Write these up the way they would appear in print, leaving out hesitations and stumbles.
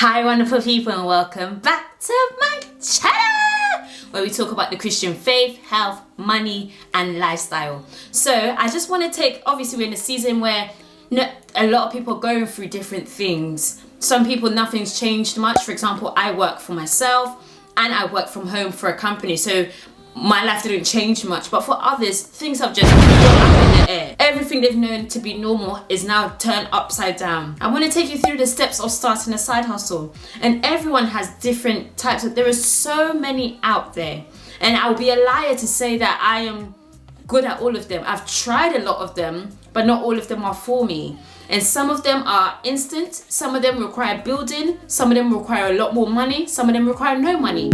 Hi wonderful people, and welcome back to my channel where we talk about the Christian faith, health, money and lifestyle. So I just want to take, obviously we're in a season where a lot of people are going through different things. Some people, nothing's changed much. For example, I work for myself and I work from home for a company, so my life didn't change much. But for others, things have just gone up in the air. Everything they've known to be normal is now turned upside down. I want to take you through the steps of starting a side hustle, and everyone has different types of, there are so many out there, and I would be a liar to say that I am good at all of them. I've tried a lot of them, but not all of them are for me. And some of them are instant, some of them require building, some of them require a lot more money, some of them require no money.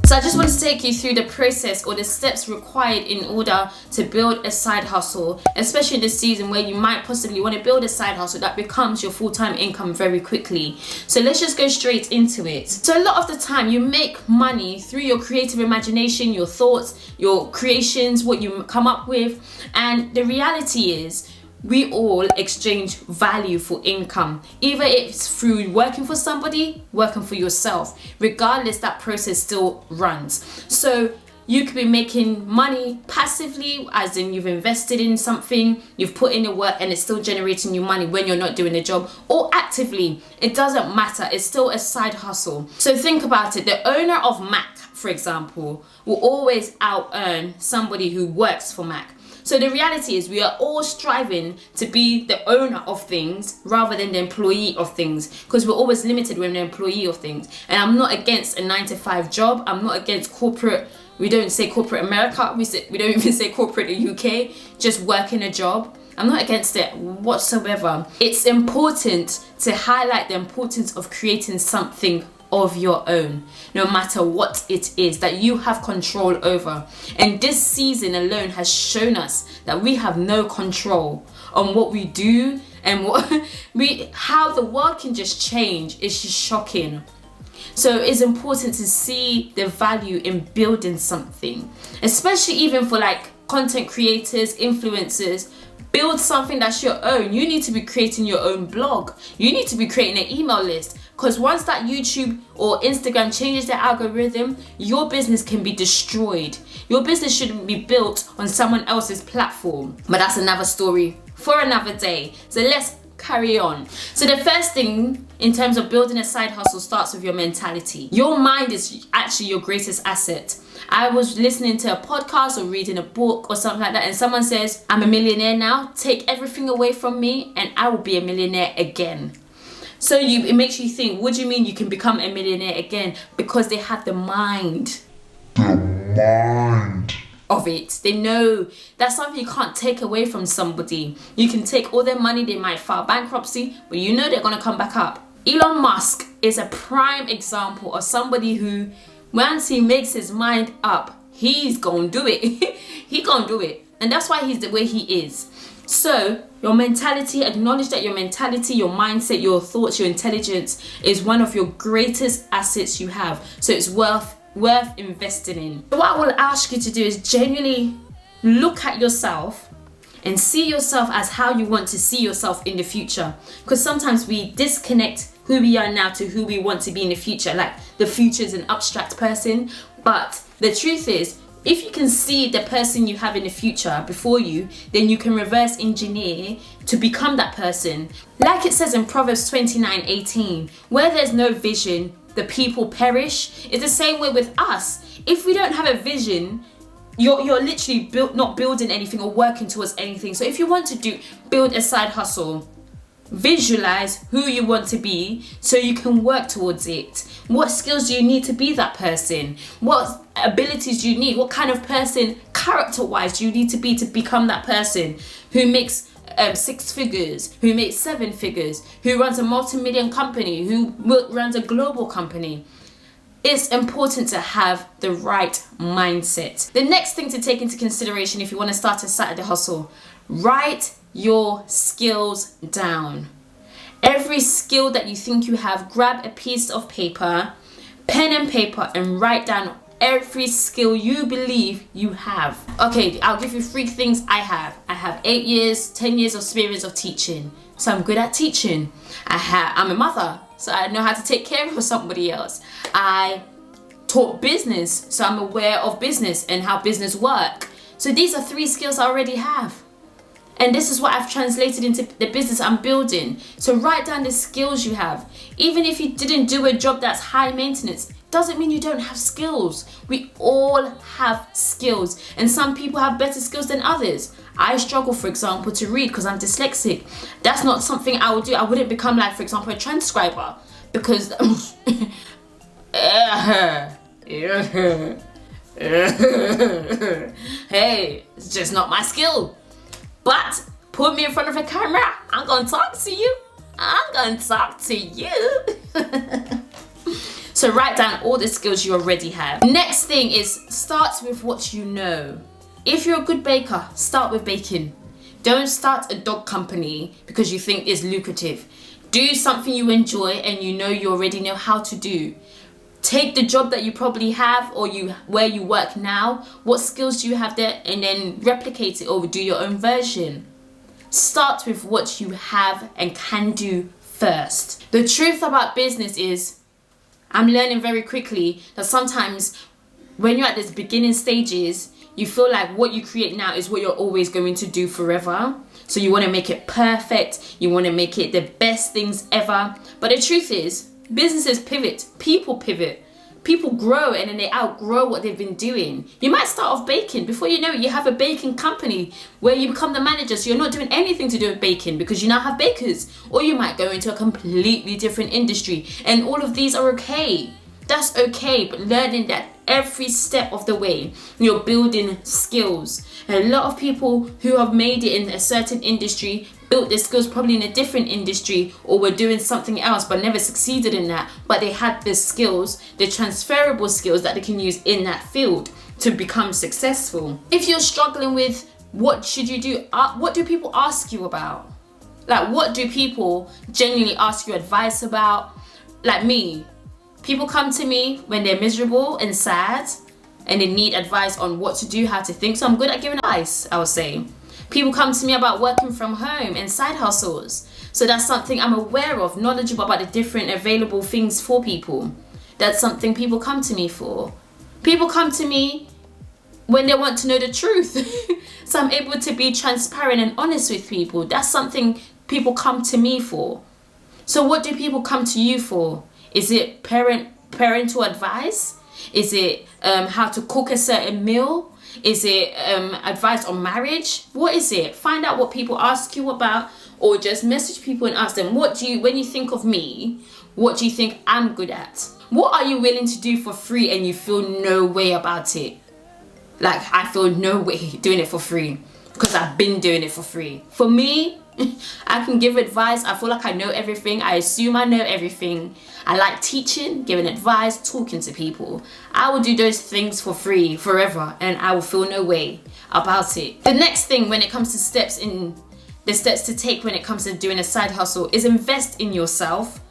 So I just want to take you through the process or the steps required in order to build a side hustle, especially in this season where you might possibly want to build a side hustle that becomes your full-time income very quickly. So let's just go straight into it. So a lot of the time you make money through your creative imagination, your thoughts, your creations, what you come up with. And the reality is, we all exchange value for income, either it's through working for somebody, working for yourself. Regardless, that process still runs. So you could be making money passively, as in you've invested in something, you've put in the work and it's still generating you money when you're not doing the job, or actively, it doesn't matter, it's still a side hustle. So think about it, the owner of Mac, for example, will always out-earn somebody who works for Mac. So the reality is, we are all striving to be the owner of things rather than the employee of things, because we're always limited when we're the employee of things. And I'm not against a 9-to-5 job. I'm not against corporate. We don't say corporate America. We don't even say corporate the UK. Just working a job. I'm not against it whatsoever. It's important to highlight the importance of creating something of your own, no matter what it is that you have control over. And this season alone has shown us that we have no control on what we do and how the world can just change. It's just shocking. So it's important to see the value in building something, especially even for like content creators, influencers. Build something that's your own. You need to be creating your own blog. You need to be creating an email list, because once that YouTube or Instagram changes their algorithm, your business can be destroyed. Your business shouldn't be built on someone else's platform. But that's another story for another day. So let's carry on. So the first thing in terms of building a side hustle starts with your mentality. Your mind is actually your greatest asset. I was listening to a podcast or reading a book or something like that, and someone says, I'm a millionaire now, take everything away from me and I will be a millionaire again. So it makes you think, what do you mean you can become a millionaire again? Because they have the mind. Of it. They know that's something you can't take away from somebody. You can take all their money, they might file bankruptcy, but you know they're going to come back up. Elon Musk is a prime example of somebody who, once he makes his mind up, he's going to do it. He's going to do it. And that's why he's the way he is. So your mentality, acknowledge that your mentality, your mindset, your thoughts, your intelligence is one of your greatest assets you have. So it's worth investing in. So what I will ask you to do is genuinely look at yourself and see yourself as how you want to see yourself in the future. Because sometimes we disconnect who we are now to who we want to be in the future. Like the future is an abstract person. But the truth is, if you can see the person you have in the future before you, then you can reverse engineer to become that person. Like it says in Proverbs 29:18, where there's no vision, the people perish. It's the same way with us. If we don't have a vision, you're literally not building anything or working towards anything. So if you want to build a side hustle, visualize who you want to be so you can work towards it. What skills do you need to be that person? What abilities do you need? What kind of person, character-wise, do you need to be to become that person who makes 6 figures, who makes 7 figures, who runs a multi-million company, who runs a global company? It's important to have the right mindset. The next thing to take into consideration if you want to start a Saturday hustle, write your skills down. Every skill that you think you have, grab a piece of paper, pen and paper, and write down every skill you believe you have. Okay, I'll give you 3 things I have. I have 8 years, 10 years of experience of teaching. so I'm good at teaching. I'm a mother, so I know how to take care of somebody else. I taught business, so I'm aware of business and how business work. So these are 3 skills I already have. And this is what I've translated into the business I'm building. So write down the skills you have. Even if you didn't do a job that's high maintenance, doesn't mean you don't have skills. We all have skills, and some people have better skills than others. I struggle, for example, to read because I'm dyslexic. That's not something I would do. I wouldn't become, like, for example, a transcriber, because hey, it's just not my skill. But put me in front of a camera, I'm gonna talk to you. So write down all the skills you already have. Next thing is, start with what you know. If you're a good baker, start with baking. Don't start a dog company because you think it's lucrative. Do something you enjoy and you know you already know how to do. Take the job that you probably have, or where you work now, what skills do you have there, and then replicate it or do your own version. Start with what you have and can do first. The truth about business is, I'm learning very quickly that sometimes when you're at this beginning stages, you feel like what you create now is what you're always going to do forever. So you want to make it perfect, you want to make it the best things ever. But the truth is, businesses pivot, people grow, and then they outgrow what they've been doing. You might start off baking. Before you know it, you have a baking company where you become the manager, so you're not doing anything to do with baking because you now have bakers. Or you might go into a completely different industry, and all of these are okay. That's okay, but learning that every step of the way you're building skills. And a lot of people who have made it in a certain industry built their skills probably in a different industry, or were doing something else but never succeeded in that, but they had the skills, the transferable skills that they can use in that field to become successful. If you're struggling with what should you do, what do people ask you about? Like, what do people genuinely ask you advice about? Like me, people come to me when they're miserable and sad and they need advice on what to do, how to think. So I'm good at giving advice, I would say. People come to me about working from home and side hustles. So that's something I'm aware of, knowledgeable about the different available things for people. That's something people come to me for. People come to me when they want to know the truth. So I'm able to be transparent and honest with people. That's something people come to me for. So what do people come to you for? Is it parental advice? Is it how to cook a certain meal? Is it advice on marriage? What is it? Find out what people ask you about, or just message people and ask them, when you think of me, what do you think I'm good at? What are you willing to do for free and you feel no way about it? Like, I feel no way doing it for free because I've been doing it for free. For me, I can give advice. I feel like I know everything. I assume I know everything. I like teaching, giving advice, talking to people. I will do those things for free forever, and I will feel no way about it. The next thing when it comes to steps to take when it comes to doing a side hustle is invest in yourself.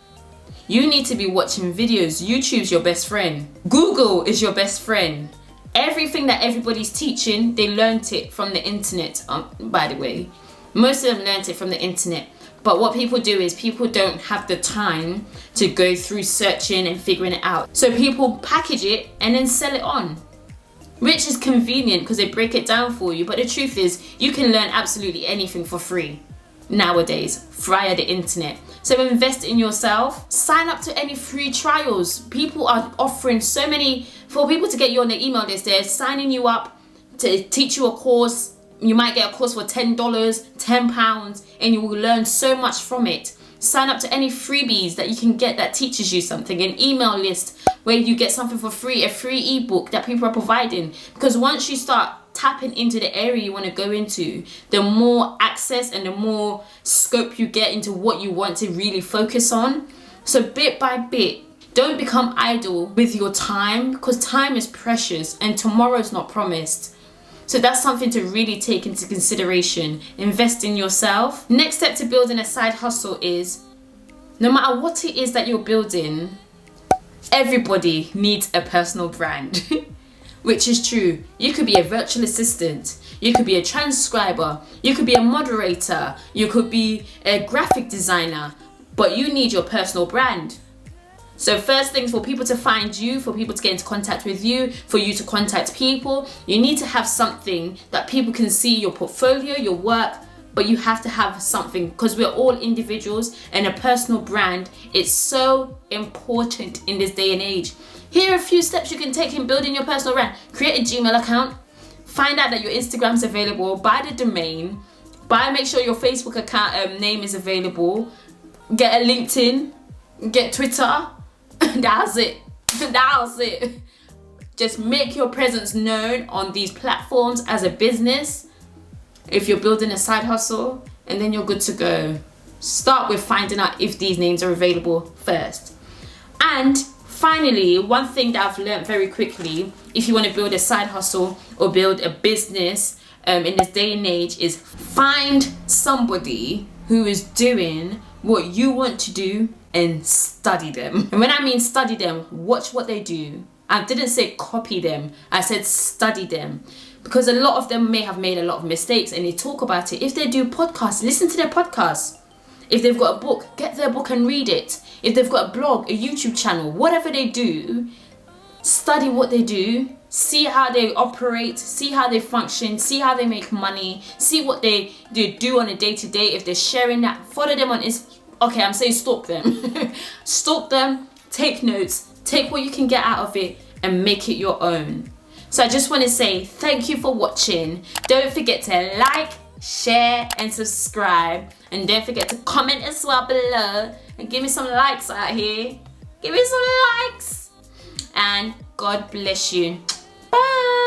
You need to be watching videos. YouTube's your best friend. Google is your best friend. Everything that everybody's teaching, they learned it from the internet, by the way. Most of them learned it from the internet. But what people do is people don't have the time to go through searching and figuring it out. So people package it and then sell it on, which is convenient because they break it down for you. But the truth is, you can learn absolutely anything for free nowadays via the internet. So invest in yourself. Sign up to any free trials. People are offering so many, for people to get you on their email list. They're signing you up to teach you a course. You might get a course for $10, £10, and you will learn so much from it. Sign up to any freebies that you can get that teaches you something, an email list where you get something for free, a free ebook that people are providing. Because once you start tapping into the area you want to go into, the more access and the more scope you get into what you want to really focus on. So bit by bit, don't become idle with your time, because time is precious and tomorrow's not promised. So that's something to really take into consideration. Invest in yourself. Next step to building a side hustle is, no matter what it is that you're building, everybody needs a personal brand. which is true. You could be a virtual assistant, you could be a transcriber, you could be a moderator, you could be a graphic designer, but you need your personal brand. So first things, for people to find you, for people to get into contact with you, for you to contact people, you need to have something that people can see, your portfolio, your work, but you have to have something, because we're all individuals, and a personal brand is so important in this day and age. Here are a few steps you can take in building your personal brand. Create a Gmail account, find out that your Instagram's available, buy the domain, make sure your Facebook account name is available, get a LinkedIn, get Twitter. That's it. That's it. Just make your presence known on these platforms as a business if you're building a side hustle, and then you're good to go. Start with finding out if these names are available first. And finally, one thing that I've learned very quickly, if you want to build a side hustle or build a business in this day and age, is find somebody who is doing what you want to do and study them. And when I mean study them, watch what they do. I didn't say copy them, I said study them. Because a lot of them may have made a lot of mistakes, and they talk about it. If they do podcasts, listen to their podcasts. If they've got a book, get their book and read it. If they've got a blog, a YouTube channel, whatever they do, study what they do, see how they operate, see how they function, see how they make money, see what they do on a day-to-day. If they're sharing that, follow them on Instagram. Okay, I'm saying stalk them. Stalk them, take notes, take what you can get out of it and make it your own. So I just want to say thank you for watching. Don't forget to like, share and subscribe. And don't forget to comment as well below. And give me some likes out here. Give me some likes. And God bless you. Bye.